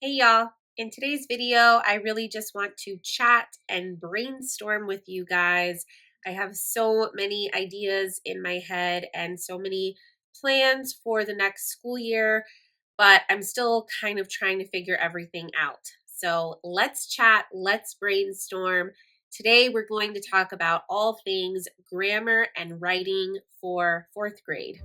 Hey y'all, in today's video, I really just want to chat and brainstorm with you guys. I have so many ideas in my head and so many plans for the next school year, but I'm still kind of trying to figure everything out. So let's chat, let's brainstorm. Today, we're going to talk about all things grammar and writing for fourth grade.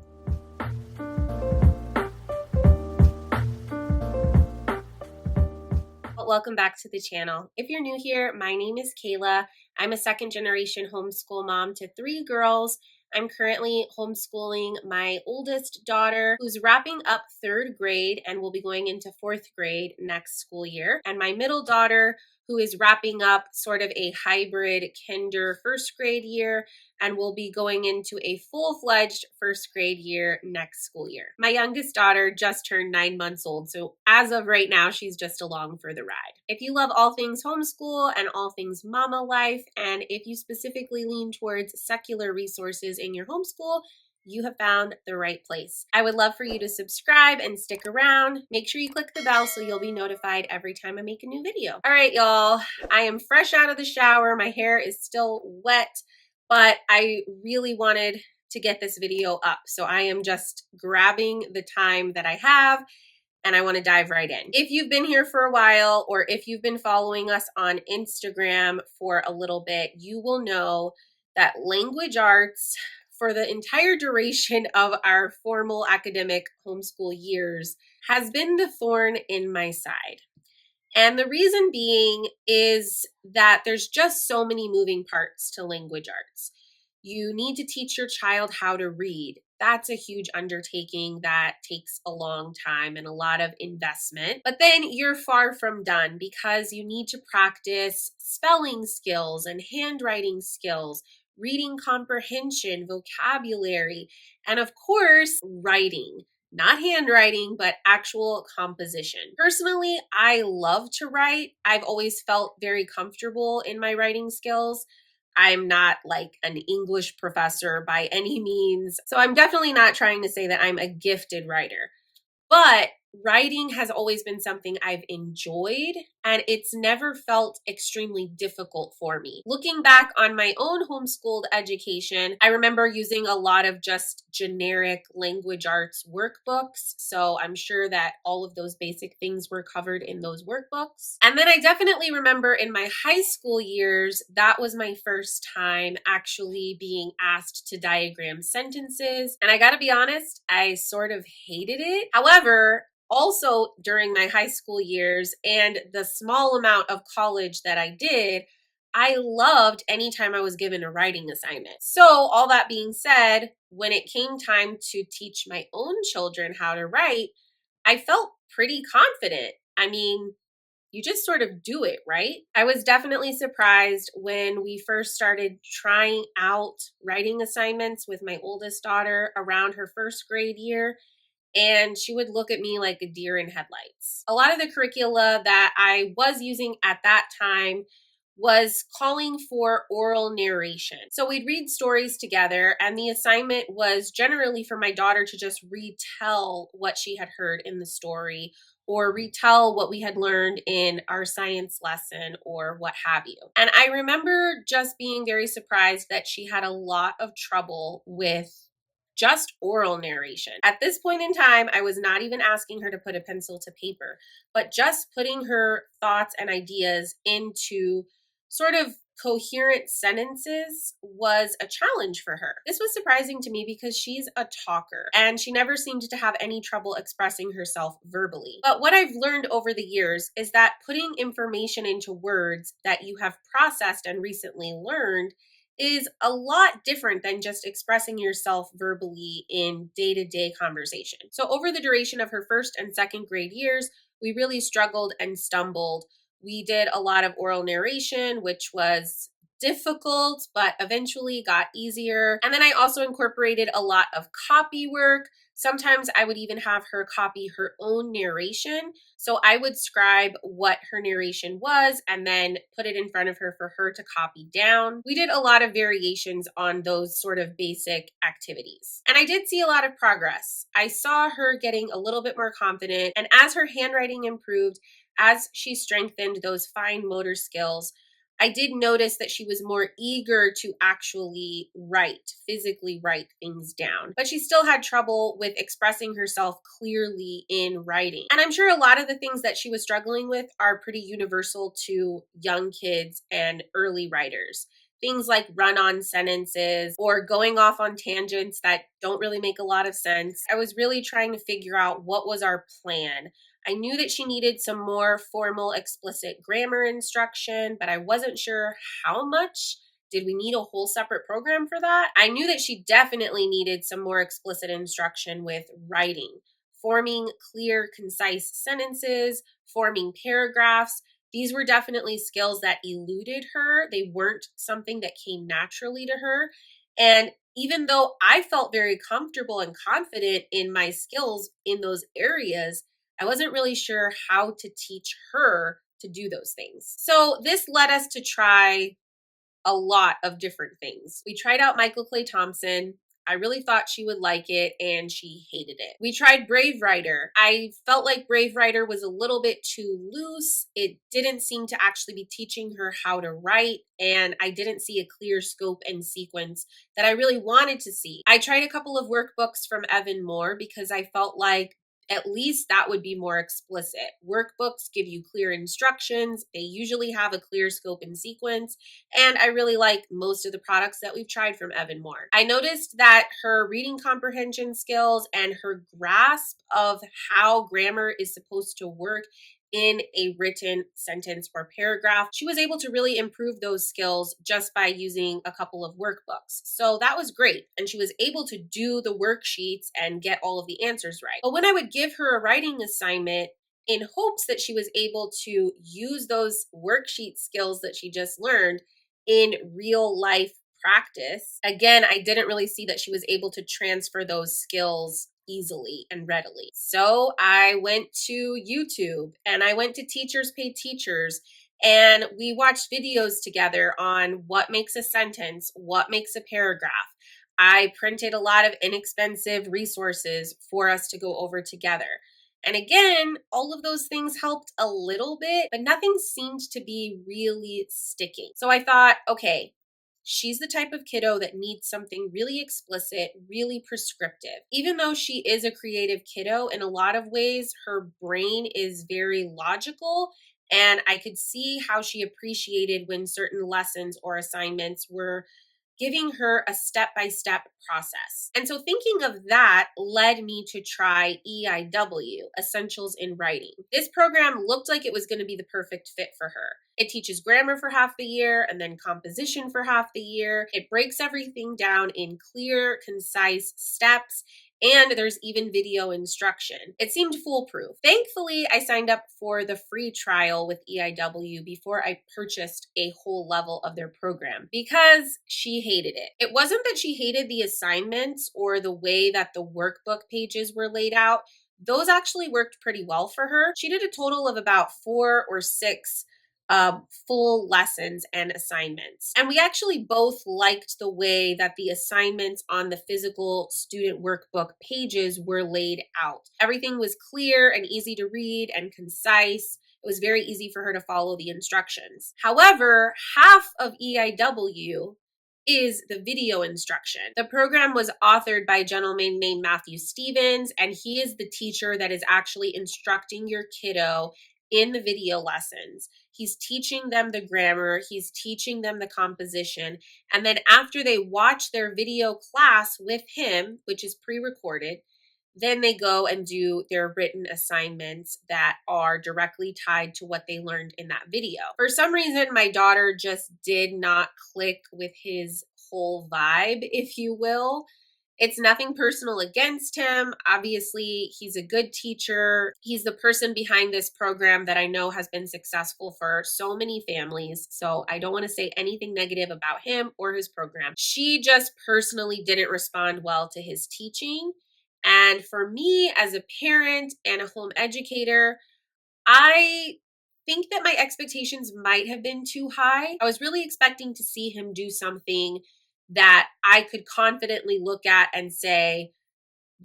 Welcome back to the channel. If you're new here, my name is Kaela. I'm a second generation homeschool mom to 3 girls. I'm currently homeschooling my oldest daughter, who's wrapping up 3rd grade and will be going into 4th grade next school year, and my middle daughter, who is wrapping up sort of a hybrid kinder 1st grade year and will be going into a full-fledged 1st grade year next school year. My youngest daughter just turned 9 months old, so as of right now, she's just along for the ride. If you love all things homeschool and all things mama life, and if you specifically lean towards secular resources in your homeschool, you have found the right place. I would love for you to subscribe and stick around. Make sure you click the bell so you'll be notified every time I make a new video. All right, y'all, I am fresh out of the shower. My hair is still wet, but I really wanted to get this video up. So I am just grabbing the time that I have and I want to dive right in. If you've been here for a while, or if you've been following us on Instagram for a little bit, you will know that language arts, for the entire duration of our formal academic homeschool years, has been the thorn in my side. And the reason being is that there's just so many moving parts to language arts. You need to teach your child how to read. That's a huge undertaking that takes a long time and a lot of investment. But then you're far from done because you need to practice spelling skills and handwriting skills, reading comprehension, vocabulary, and of course, writing. Not handwriting, but actual composition. Personally, I love to write. I've always felt very comfortable in my writing skills. I'm not like an English professor by any means, so I'm definitely not trying to say that I'm a gifted writer. But writing has always been something I've enjoyed, and it's never felt extremely difficult for me. Looking back on my own homeschooled education, I remember using a lot of just generic language arts workbooks, so I'm sure that all of those basic things were covered in those workbooks. And then I definitely remember in my high school years, that was my first time actually being asked to diagram sentences, and I gotta be honest, I sort of hated it. However, also during my high school years and the small amount of college that I did, I loved anytime I was given a writing assignment. So all that being said, when it came time to teach my own children how to write, I felt pretty confident. I mean, you just sort of do it, right? I was definitely surprised when we first started trying out writing assignments with my oldest daughter around her 1st grade year, and she would look at me like a deer in headlights. A lot of the curricula that I was using at that time was calling for oral narration. So we'd read stories together, and the assignment was generally for my daughter to just retell what she had heard in the story or retell what we had learned in our science lesson or what have you. And I remember just being very surprised that she had a lot of trouble with just oral narration. At this point in time, I was not even asking her to put a pencil to paper, but just putting her thoughts and ideas into sort of coherent sentences was a challenge for her. This was surprising to me because she's a talker and she never seemed to have any trouble expressing herself verbally. But what I've learned over the years is that putting information into words that you have processed and recently learned is a lot different than just expressing yourself verbally in day-to-day conversation. So over the duration of her 1st and 2nd grade years, we really struggled and stumbled. We did a lot of oral narration, which was difficult, but eventually got easier. And then I also incorporated a lot of copy work. Sometimes I would even have her copy her own narration. So I would scribe what her narration was and then put it in front of her for her to copy down. We did a lot of variations on those sort of basic activities. And I did see a lot of progress. I saw her getting a little bit more confident. And as her handwriting improved, as she strengthened those fine motor skills, I did notice that she was more eager to actually write, physically write things down. But she still had trouble with expressing herself clearly in writing. And I'm sure a lot of the things that she was struggling with are pretty universal to young kids and early writers. Things like run on sentences or going off on tangents that don't really make a lot of sense. I was really trying to figure out what was our plan. I knew that she needed some more formal, explicit grammar instruction, but I wasn't sure how much. Did we need a whole separate program for that? I knew that she definitely needed some more explicit instruction with writing, forming clear, concise sentences, forming paragraphs. These were definitely skills that eluded her. They weren't something that came naturally to her. And even though I felt very comfortable and confident in my skills in those areas, I wasn't really sure how to teach her to do those things. So this led us to try a lot of different things. We tried out Michael Clay Thompson. I really thought she would like it, and she hated it. We tried Brave Writer. I felt like Brave Writer was a little bit too loose. It didn't seem to actually be teaching her how to write, and I didn't see a clear scope and sequence that I really wanted to see. I tried a couple of workbooks from Evan Moore because I felt like at least that would be more explicit. Workbooks give you clear instructions. They usually have a clear scope and sequence. And I really like most of the products that we've tried from Evan Moore. I noticed that her reading comprehension skills and her grasp of how grammar is supposed to work in a written sentence or paragraph, she was able to really improve those skills just by using a couple of workbooks. So that was great. And she was able to do the worksheets and get all of the answers right. But when I would give her a writing assignment, in hopes that she was able to use those worksheet skills that she just learned in real life practice, again, I didn't really see that she was able to transfer those skills easily and readily. So I went to YouTube and I went to Teachers Pay Teachers, and we watched videos together on what makes a sentence, what makes a paragraph. I printed a lot of inexpensive resources for us to go over together. And again, all of those things helped a little bit, but nothing seemed to be really sticking. So I thought, okay, she's the type of kiddo that needs something really explicit, really prescriptive. Even though she is a creative kiddo, in a lot of ways, her brain is very logical. And I could see how she appreciated when certain lessons or assignments were giving her a step-by-step process. And so thinking of that led me to try EIW, Essentials in Writing. This program looked like it was going to be the perfect fit for her. It teaches grammar for half the year and then composition for half the year. It breaks everything down in clear, concise steps, and there's even video instruction. It seemed foolproof. Thankfully, I signed up for the free trial with EIW before I purchased a whole level of their program because she hated it. It wasn't that she hated the assignments or the way that the workbook pages were laid out. Those actually worked pretty well for her. She did a total of about 4 or 6 full lessons and assignments. And we actually both liked the way that the assignments on the physical student workbook pages were laid out. Everything was clear and easy to read and concise. It was very easy for her to follow the instructions. However, half of EIW is the video instruction. The program was authored by a gentleman named Matthew Stevens, and he is the teacher that is actually instructing your kiddo in the video lessons. He's teaching them the grammar, he's teaching them the composition, and then after they watch their video class with him, which is pre-recorded, then they go and do their written assignments that are directly tied to what they learned in that video. For some reason, my daughter just did not click with his whole vibe, if you will. It's nothing personal against him. Obviously, he's a good teacher. He's the person behind this program that I know has been successful for so many families. So I don't want to say anything negative about him or his program. She just personally didn't respond well to his teaching. And for me as a parent and a home educator, I think that my expectations might have been too high. I was really expecting to see him do something that I could confidently look at and say,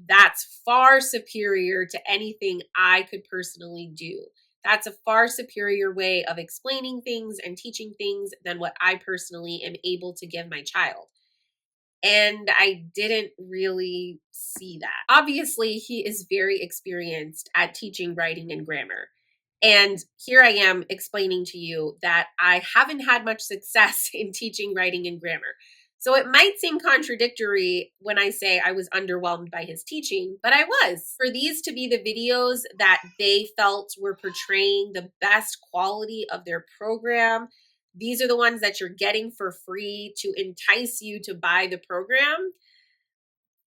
that's far superior to anything I could personally do. That's a far superior way of explaining things and teaching things than what I personally am able to give my child. And I didn't really see that. Obviously, he is very experienced at teaching writing and grammar. And here I am explaining to you that I haven't had much success in teaching writing and grammar. So it might seem contradictory when I say I was underwhelmed by his teaching, but I was. For these to be the videos that they felt were portraying the best quality of their program, these are the ones that you're getting for free to entice you to buy the program,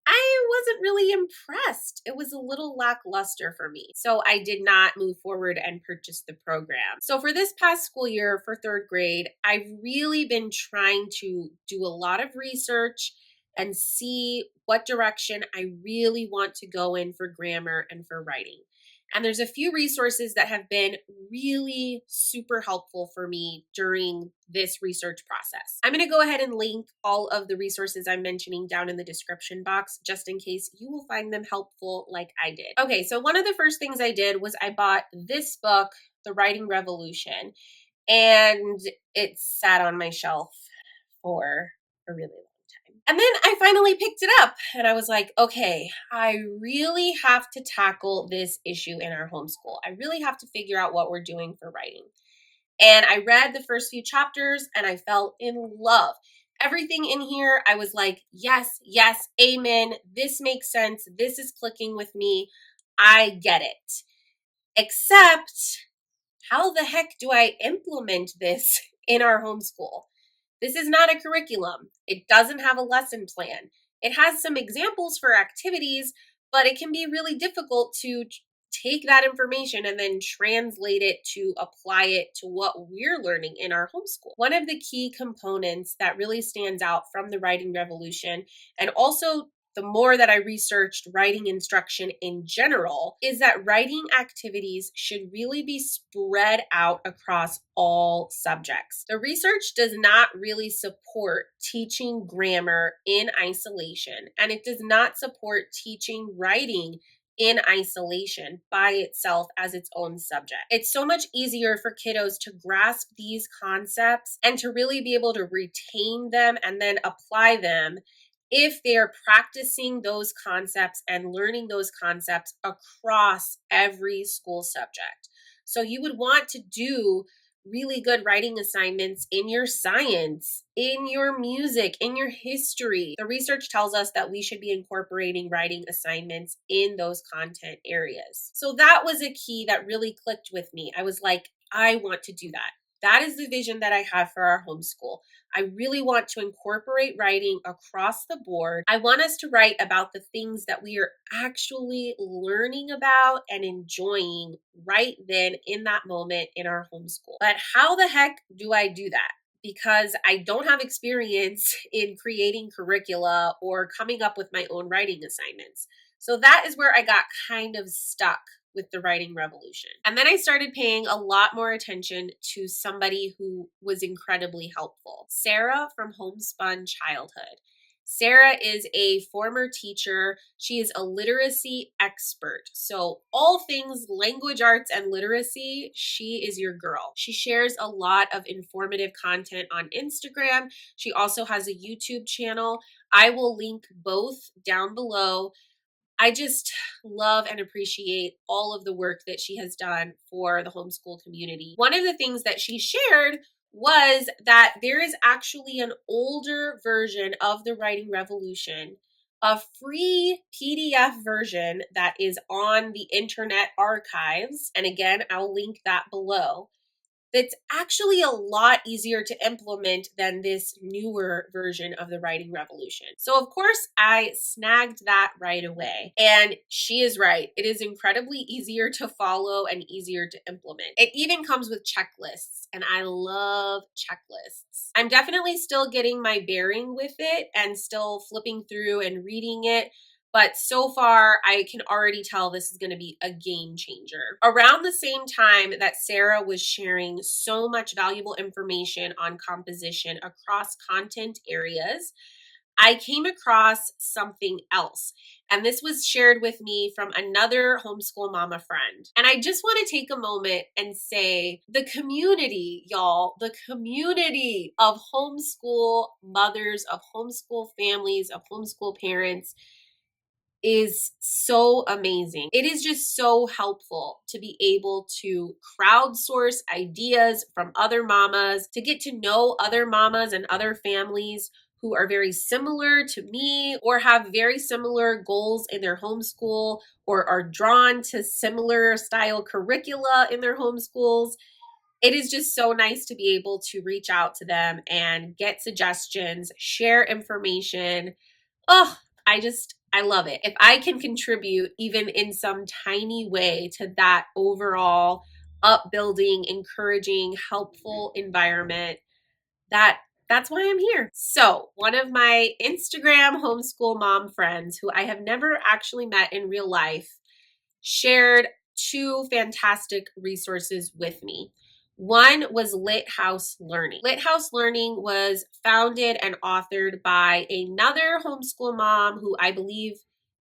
I wasn't really impressed. It was a little lackluster for me. So I did not move forward and purchase the program. So for this past school year for third grade, I've really been trying to do a lot of research and see what direction I really want to go in for grammar and for writing. And there's a few resources that have been really super helpful for me during this research process. I'm going to go ahead and link all of the resources I'm mentioning down in the description box, just in case you will find them helpful like I did. Okay, so one of the first things I did was I bought this book, The Writing Revolution, and it sat on my shelf for a really long time. And then I finally picked it up and I was like, okay, I really have to tackle this issue in our homeschool. I really have to figure out what we're doing for writing. And I read the first few chapters and I fell in love. Everything in here, I was like, yes, yes, amen. This makes sense. This is clicking with me. I get it. Except, how the heck do I implement this in our homeschool? This is not a curriculum. It doesn't have a lesson plan. It has some examples for activities, but it can be really difficult to take that information and then translate it to apply it to what we're learning in our homeschool. One of the key components that really stands out from the writing revolution, and also the more that I researched writing instruction in general, is that writing activities should really be spread out across all subjects. The research does not really support teaching grammar in isolation, and it does not support teaching writing in isolation by itself as its own subject. It's so much easier for kiddos to grasp these concepts and to really be able to retain them and then apply them if they're practicing those concepts and learning those concepts across every school subject. So you would want to do really good writing assignments in your science, in your music, in your history. The research tells us that we should be incorporating writing assignments in those content areas. So that was a key that really clicked with me. I was like, I want to do that. That is the vision that I have for our homeschool. I really want to incorporate writing across the board. I want us to write about the things that we are actually learning about and enjoying right then in that moment in our homeschool. But how the heck do I do that? Because I don't have experience in creating curricula or coming up with my own writing assignments. So that is where I got kind of stuck with the writing revolution. And then I started paying a lot more attention to somebody who was incredibly helpful. Sarah from Homespun Childhood. Sarah is a former teacher. She is a literacy expert. So all things language arts and literacy, she is your girl. She shares a lot of informative content on Instagram. She also has a YouTube channel. I will link both down below. I just love and appreciate all of the work that she has done for the homeschool community. One of the things that she shared was that there is actually an older version of the Writing Revolution, a free PDF version that is on the Internet Archives. And again, I'll link that below. That's actually a lot easier to implement than this newer version of the writing revolution. So of course I snagged that right away. And she is right. It is incredibly easier to follow and easier to implement. It even comes with checklists, and I love checklists. I'm definitely still getting my bearing with it and still flipping through and reading it. But so far, I can already tell this is going to be a game changer. Around the same time that Sarah was sharing so much valuable information on composition across content areas, I came across something else. And this was shared with me from another homeschool mama friend. And I just want to take a moment and say the community, y'all, the community of homeschool mothers, of homeschool families, of homeschool parents is so amazing. It is just so helpful to be able to crowdsource ideas from other mamas, to get to know other mamas and other families who are very similar to me or have very similar goals in their homeschool or are drawn to similar style curricula in their homeschools. It is just so nice to be able to reach out to them and get suggestions, share information. Oh, I love it. If I can contribute even in some tiny way to that overall upbuilding, encouraging, helpful environment, that's why I'm here. So, one of my Instagram homeschool mom friends who I have never actually met in real life shared two fantastic resources with me. One was Lighthouse Learning. Lighthouse Learning was founded and authored by another homeschool mom who I believe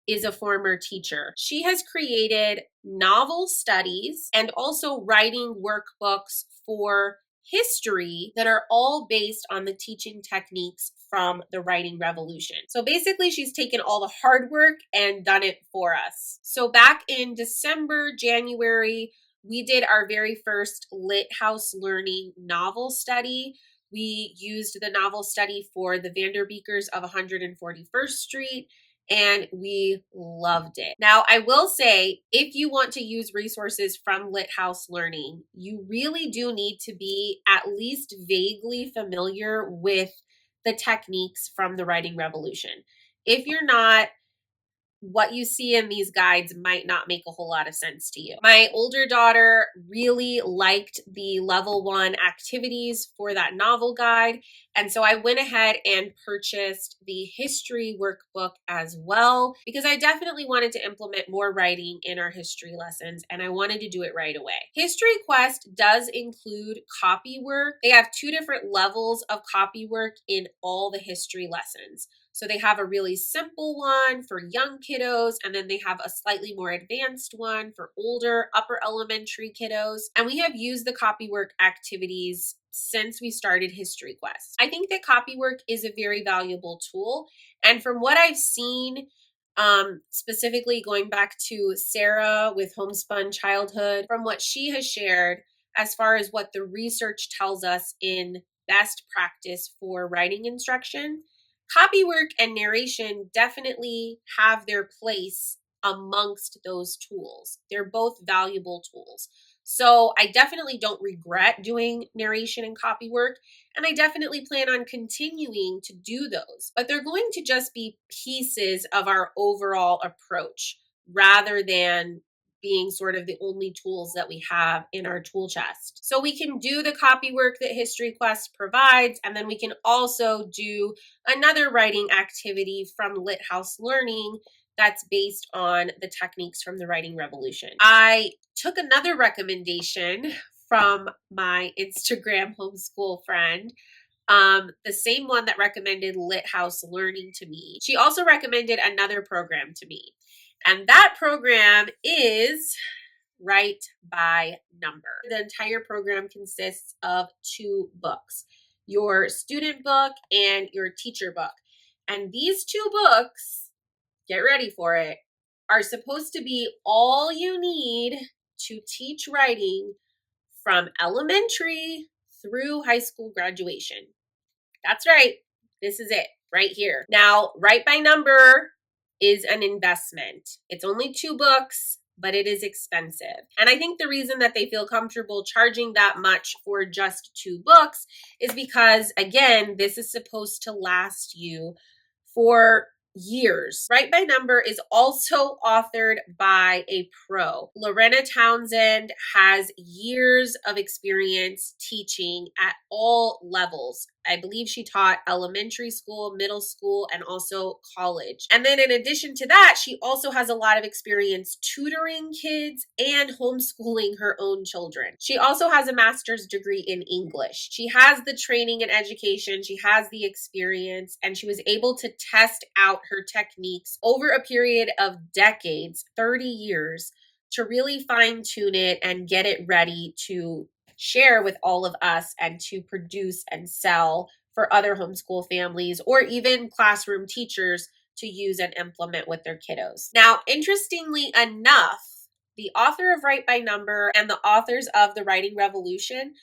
is a former teacher. She has created novel studies and also writing workbooks for history that are all based on the teaching techniques from the writing revolution. So basically, she's taken all the hard work and done it for us. So back in December, January, we did our very first Lighthouse Learning novel study. We used the novel study for the Vanderbeekers of 141st Street, and we loved it. Now, I will say, if you want to use resources from Lighthouse Learning, you really do need to be at least vaguely familiar with the techniques from the writing revolution. If you're not, what you see in these guides might not make a whole lot of sense to you. My older daughter really liked the level 1 activities for that novel guide. And so I went ahead and purchased the history workbook as well, because I definitely wanted to implement more writing in our history lessons, and I wanted to do it right away. History Quest does include copy work. They have 2 different levels of copy work in all the history lessons. So they have a really simple one for young kiddos, and then they have a slightly more advanced one for older, upper elementary kiddos. And we have used the copywork activities since we started History Quest. I think that copywork is a very valuable tool. And from what I've seen, specifically going back to Sarah with Homespun Childhood, from what she has shared, as far as what the research tells us in best practice for writing instruction, copywork and narration definitely have their place amongst those tools. They're both valuable tools. So I definitely don't regret doing narration and copywork, and I definitely plan on continuing to do those. But they're going to just be pieces of our overall approach rather than being sort of the only tools that we have in our tool chest. So we can do the copy work that History Quest provides, and then we can also do another writing activity from Lighthouse Learning that's based on the techniques from the writing revolution. I took another recommendation from my Instagram homeschool friend, the same one that recommended Lighthouse Learning to me. She also recommended another program to me. And that program is Write by Number. The entire program consists of 2 books, your student book and your teacher book. And these 2 books, get ready for it, are supposed to be all you need to teach writing from elementary through high school graduation. That's right. This is it right here. Now, Write by Number is an investment. It's only 2 books, but it is expensive. And I think the reason that they feel comfortable charging that much for just 2 books is because, again, this is supposed to last you for years. Write by Number is also authored by a pro. Lorena Townsend has years of experience teaching at all levels, I believe she taught elementary school, middle school, and also college. And then in addition to that, she also has a lot of experience tutoring kids and homeschooling her own children. She also has a master's degree in English. She has the training and education, she has the experience, and she was able to test out her techniques over a period of decades, 30 years, to really fine tune it and get it ready to share with all of us and to produce and sell for other homeschool families or even classroom teachers to use and implement with their kiddos. Now, interestingly enough, the author of Write by Number and the authors of The Writing Revolution,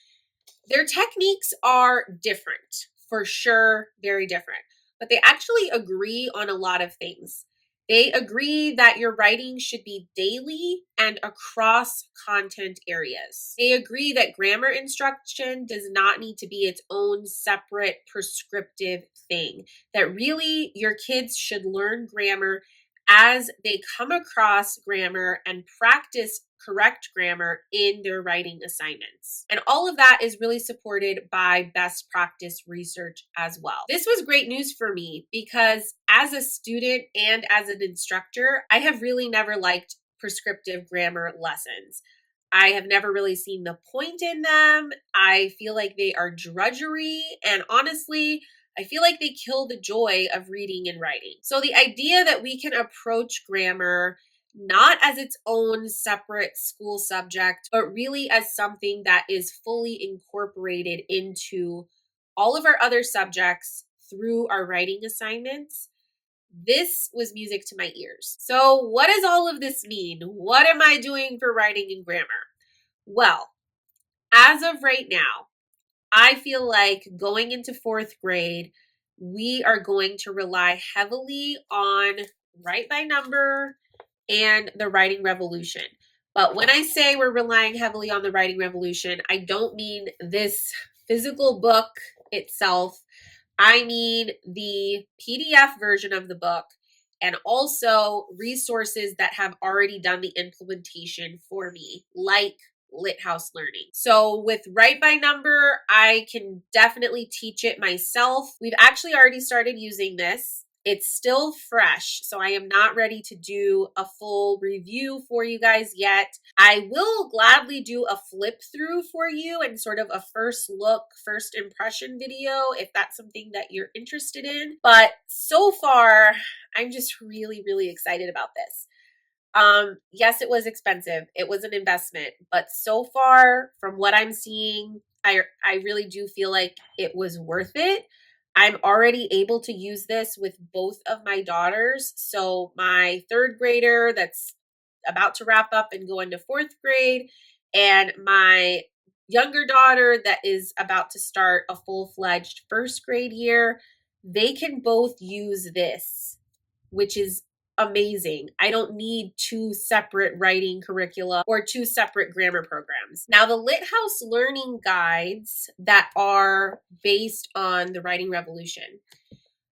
their techniques are different, for sure, very different, but they actually agree on a lot of things. They agree that your writing should be daily and across content areas. They agree that grammar instruction does not need to be its own separate prescriptive thing, that really your kids should learn grammar as they come across grammar and practice correct grammar in their writing assignments. And all of that is really supported by best practice research as well. This was great news for me because as a student and as an instructor, I have really never liked prescriptive grammar lessons. I have never really seen the point in them. I feel like they are drudgery, and honestly, I feel like they kill the joy of reading and writing. So the idea that we can approach grammar not as its own separate school subject, but really as something that is fully incorporated into all of our other subjects through our writing assignments, this was music to my ears. So what does all of this mean? What am I doing for writing and grammar? Well, as of right now, I feel like going into fourth grade, we are going to rely heavily on Write by Number and the Writing Revolution. But when I say we're relying heavily on the Writing Revolution, I don't mean this physical book itself. I mean the PDF version of the book and also resources that have already done the implementation for me, like Lighthouse Learning. So with Write by Number, I can definitely teach it myself. We've actually already started using this. It's still fresh, so I am not ready to do a full review for you guys yet. I will gladly do a flip through for you and sort of a first look, first impression video if that's something that you're interested in. But so far, I'm just really, really excited about this. Yes, it was expensive. It was an investment, but so far from what I'm seeing, I really do feel like it was worth it. I'm already able to use this with both of my daughters. So my third grader that's about to wrap up and go into fourth grade, and my younger daughter that is about to start a full-fledged first grade year, they can both use this, which is amazing. I don't need two separate writing curricula or two separate grammar programs. Now, the Lighthouse Learning guides that are based on the Writing Revolution,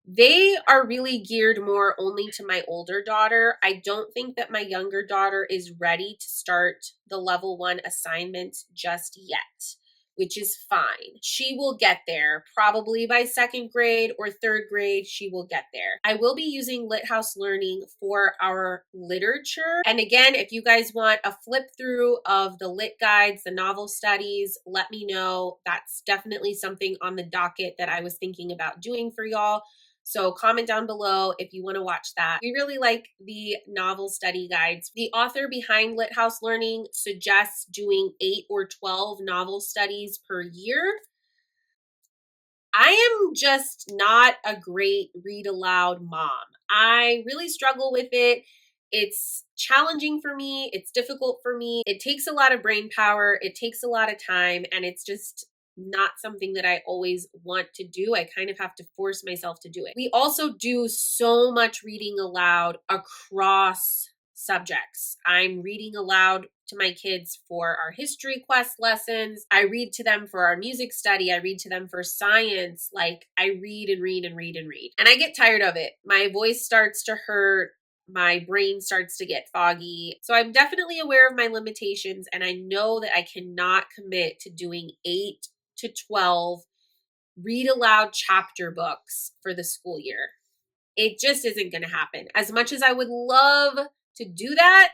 they are really geared more only to my older daughter. I don't think that my younger daughter is ready to start the level 1 assignment just yet, which is fine. She will get there. Probably by second grade or third grade, she will get there. I will be using Lighthouse Learning for our literature. And again, if you guys want a flip through of the lit guides, the novel studies, let me know. That's definitely something on the docket that I was thinking about doing for y'all. So comment down below if you want to watch that. We really like the novel study guides. The author behind Lighthouse Learning suggests doing 8 or 12 novel studies per year. I am just not a great read aloud mom. I really struggle with it. It's challenging for me. It's difficult for me. It takes a lot of brain power. It takes a lot of time, and it's just not something that I always want to do. I kind of have to force myself to do it. We also do so much reading aloud across subjects. I'm reading aloud to my kids for our history quest lessons. I read to them for our music study. I read to them for science. Like, I read and read and read and read. And I get tired of it. My voice starts to hurt. My brain starts to get foggy. So I'm definitely aware of my limitations, and I know that I cannot commit to doing 8 to 12 read aloud chapter books for the school year. It just isn't going to happen. As much as I would love to do that,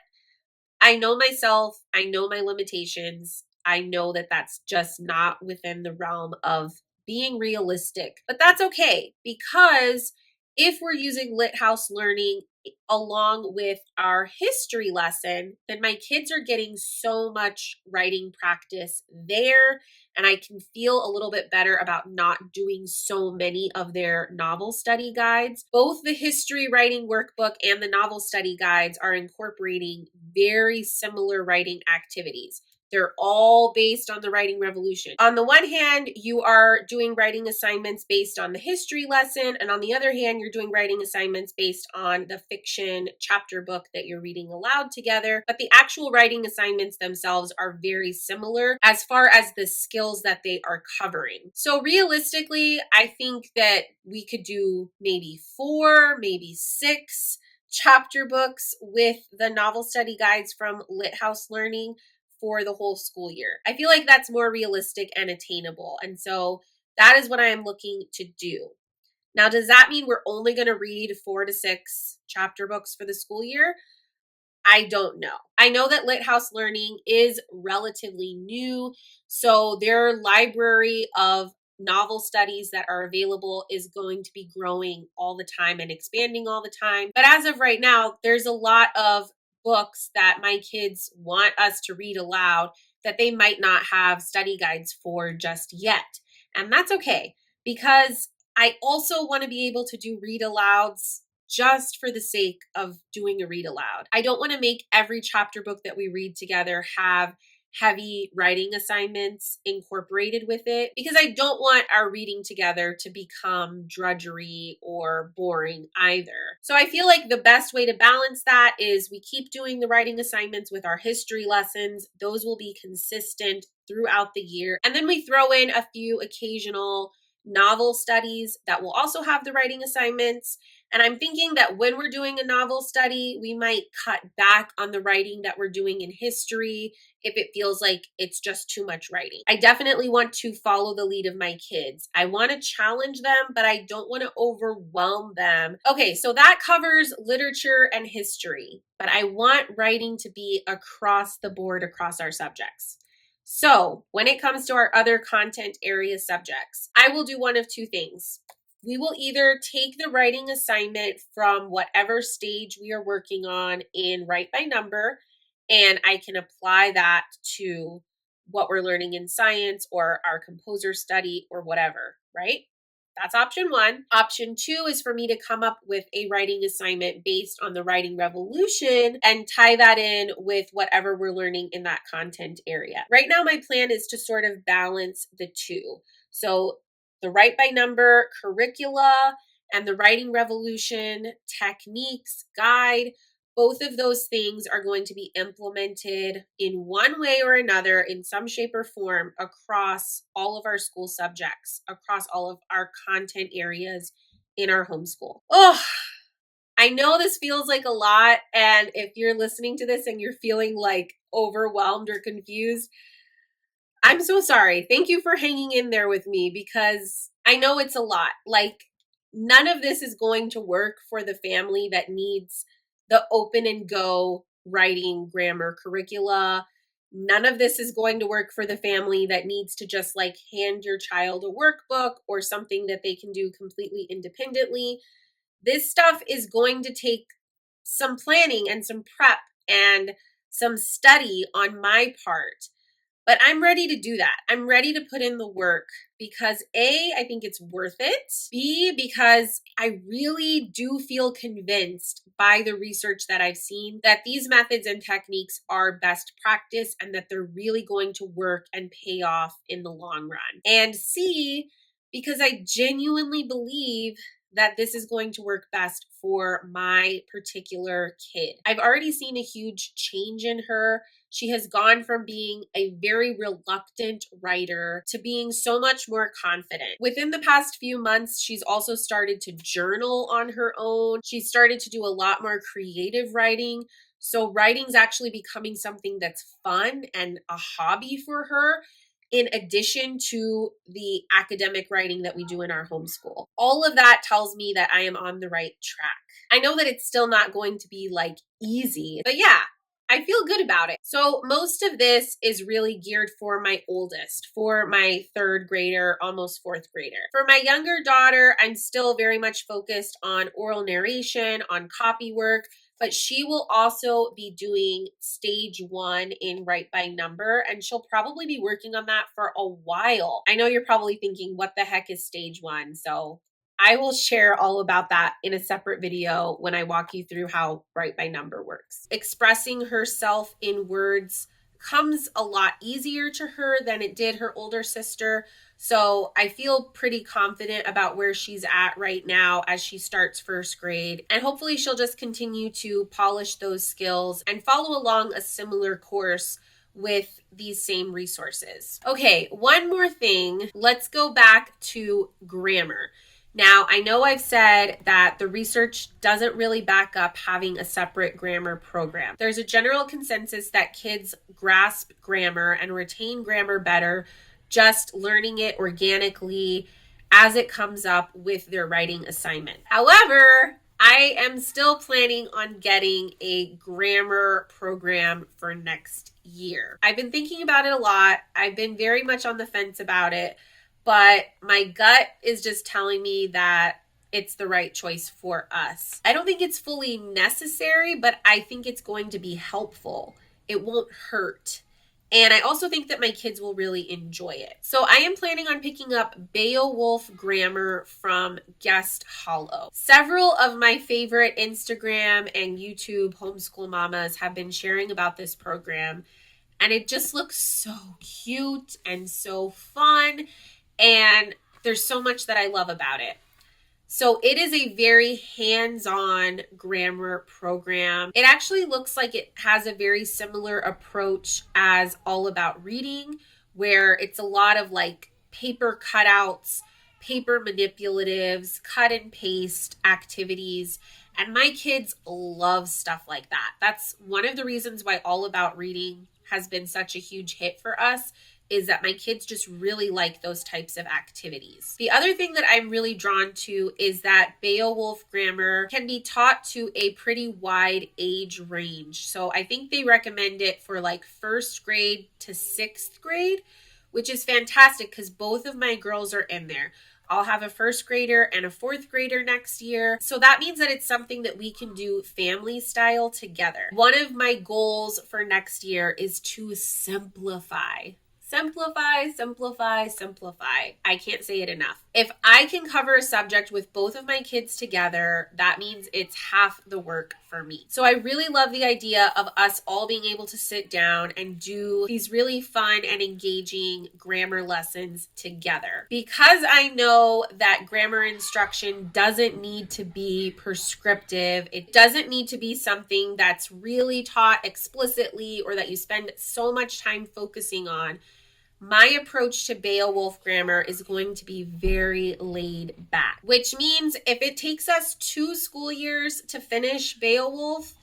I know myself, I know my limitations. I know that that's just not within the realm of being realistic. But that's okay, because if we're using Lighthouse Learning along with our history lesson, then my kids are getting so much writing practice there, and I can feel a little bit better about not doing so many of their novel study guides. Both the history writing workbook and the novel study guides are incorporating very similar writing activities. They're all based on the writing revolution. On the one hand, you are doing writing assignments based on the history lesson, and on the other hand, you're doing writing assignments based on the fiction chapter book that you're reading aloud together. But the actual writing assignments themselves are very similar as far as the skills that they are covering. So realistically, I think that we could do maybe 4, maybe 6 chapter books with the novel study guides from Lighthouse Learning for the whole school year. I feel like that's more realistic and attainable. And so that is what I am looking to do. Now, does that mean we're only going to read 4 to 6 chapter books for the school year? I don't know. I know that Lighthouse Learning is relatively new, so their library of novel studies that are available is going to be growing all the time and expanding all the time. But as of right now, there's a lot of books that my kids want us to read aloud that they might not have study guides for just yet. And that's okay, because I also want to be able to do read alouds just for the sake of doing a read aloud. I don't want to make every chapter book that we read together have heavy writing assignments incorporated with it, because I don't want our reading together to become drudgery or boring either. So I feel like the best way to balance that is we keep doing the writing assignments with our history lessons. Those will be consistent throughout the year. And then we throw in a few occasional novel studies that will also have the writing assignments. And I'm thinking that when we're doing a novel study, we might cut back on the writing that we're doing in history if it feels like it's just too much writing. I definitely want to follow the lead of my kids. I want to challenge them, but I don't want to overwhelm them. Okay, so that covers literature and history, but I want writing to be across the board, across our subjects. So when it comes to our other content area subjects, I will do one of two things. We will either take the writing assignment from whatever stage we are working on in Write by Number, and I can apply that to what we're learning in science or our composer study or whatever, right? That's option 1. Option 2 is for me to come up with a writing assignment based on the writing revolution and tie that in with whatever we're learning in that content area. Right now, my plan is to sort of balance the two. So the Write by Number curricula and the writing revolution techniques guide, both of those things are going to be implemented in one way or another, in some shape or form, across all of our school subjects, across all of our content areas in our homeschool. Oh, I know this feels like a lot. And if you're listening to this and you're feeling like overwhelmed or confused, I'm so sorry. Thank you for hanging in there with me, because I know it's a lot. Like, none of this is going to work for the family that needs the open and go writing grammar curricula. None of this is going to work for the family that needs to just like hand your child a workbook or something that they can do completely independently. This stuff is going to take some planning and some prep and some study on my part. But I'm ready to do that. I'm ready to put in the work because A, I think it's worth it. B, because I really do feel convinced by the research that I've seen that these methods and techniques are best practice and that they're really going to work and pay off in the long run. And C, because I genuinely believe that this is going to work best for my particular kid. I've already seen a huge change in her. She has gone from being a very reluctant writer to being so much more confident. Within the past few months, she's also started to journal on her own. She's started to do a lot more creative writing. So writing's actually becoming something that's fun and a hobby for her. in addition to the academic writing that we do in our homeschool. All of that tells me that I am on the right track. I know that it's still not going to be like easy, but yeah, I feel good about it. So most of this is really geared for my oldest, for my third grader, almost fourth grader. For my younger daughter, I'm still very much focused on oral narration, on copy work, but she will also be doing stage 1 in Write by Number, and she'll probably be working on that for a while. I know you're probably thinking, what the heck is stage 1? So I will share all about that in a separate video when I walk you through how Write by Number works. Expressing herself in words comes a lot easier to her than it did her older sister. So I feel pretty confident about where she's at right now as she starts first grade. And hopefully she'll just continue to polish those skills and follow along a similar course with these same resources. Okay, one more thing. Let's go back to grammar. Now, I know I've said that the research doesn't really back up having a separate grammar program. There's a general consensus that kids grasp grammar and retain grammar better just learning it organically as it comes up with their writing assignment. However, I am still planning on getting a grammar program for next year. I've been thinking about it a lot. I've been very much on the fence about it. But my gut is just telling me that it's the right choice for us. I don't think it's fully necessary, but I think it's going to be helpful. It won't hurt. And I also think that my kids will really enjoy it. So I am planning on picking up Beowulf grammar from Guest Hollow. Several of my favorite Instagram and YouTube homeschool mamas have been sharing about this program. And it just looks so cute and so fun. And there's so much that I love about it. So it is a very hands-on grammar program. It actually looks like it has a very similar approach as All About Reading, where it's a lot of like paper cutouts, paper manipulatives, cut and paste activities. And my kids love stuff like that. That's one of the reasons why All About Reading has been such a huge hit for us, is that my kids just really like those types of activities. The other thing that I'm really drawn to is that Beowulf grammar can be taught to a pretty wide age range. So I think they recommend it for like first grade to sixth grade, which is fantastic because both of my girls are in there. I'll have a first grader and a fourth grader next year. So that means that it's something that we can do family style together. One of my goals for next year is to simplify. Simplify, simplify, simplify. I can't say it enough. If I can cover a subject with both of my kids together, that means it's half the work for me. So I really love the idea of us all being able to sit down and do these really fun and engaging grammar lessons together. Because I know that grammar instruction doesn't need to be prescriptive. It doesn't need to be something that's really taught explicitly or that you spend so much time focusing on. My approach to Beowulf grammar is going to be very laid back, which means if it takes us 2 school years to finish Beowulf,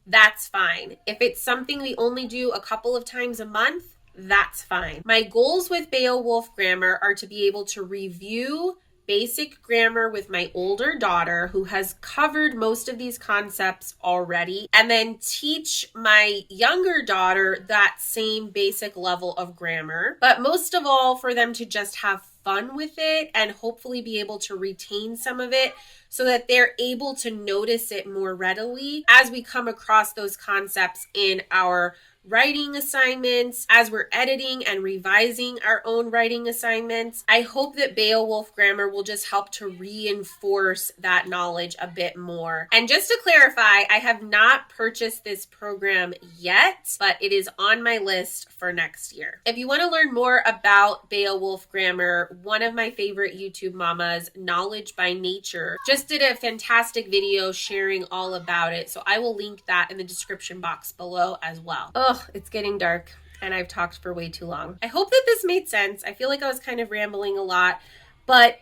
that's fine. If it's something we only do a couple of times a month, that's fine. My goals with Beowulf grammar are to be able to review basic grammar with my older daughter who has covered most of these concepts already, and then teach my younger daughter that same basic level of grammar. But most of all, for them to just have fun with it and hopefully be able to retain some of it so that they're able to notice it more readily as we come across those concepts in our writing assignments, as we're editing and revising our own writing assignments. I hope that Beowulf grammar will just help to reinforce that knowledge a bit more. And just to clarify, I have not purchased this program yet, but it is on my list for next year. If you want to learn more about Beowulf grammar, one of my favorite YouTube mamas, Knowledge by Nature, just did a fantastic video sharing all about it. So I will link that in the description box below as well. It's getting dark and I've talked for way too long. I hope that this made sense. I feel like I was kind of rambling a lot, but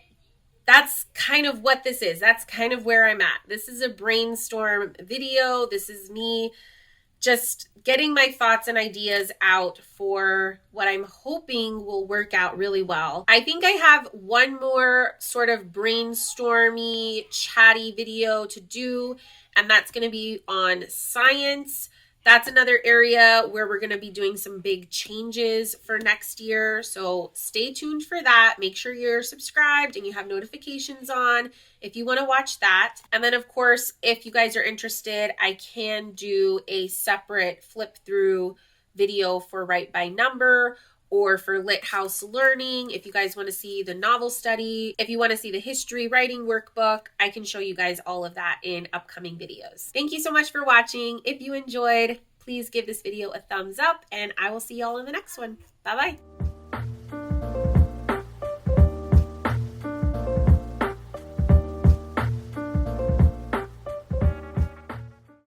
that's kind of what this is. That's kind of where I'm at. This is a brainstorm video. This is me just getting my thoughts and ideas out for what I'm hoping will work out really well. I think I have one more sort of brainstormy, chatty video to do, and that's going to be on science. That's another area where we're going to be doing some big changes for next year. So stay tuned for that. Make sure you're subscribed and you have notifications on if you want to watch that. And then, of course, if you guys are interested, I can do a separate flip through video for Write by Number or for Lighthouse Learning. If you guys want to see the novel study, if you want to see the history writing workbook, I can show you guys all of that in upcoming videos. Thank you so much for watching. If you enjoyed, please give this video a thumbs up, and I will see y'all in the next one. Bye-bye.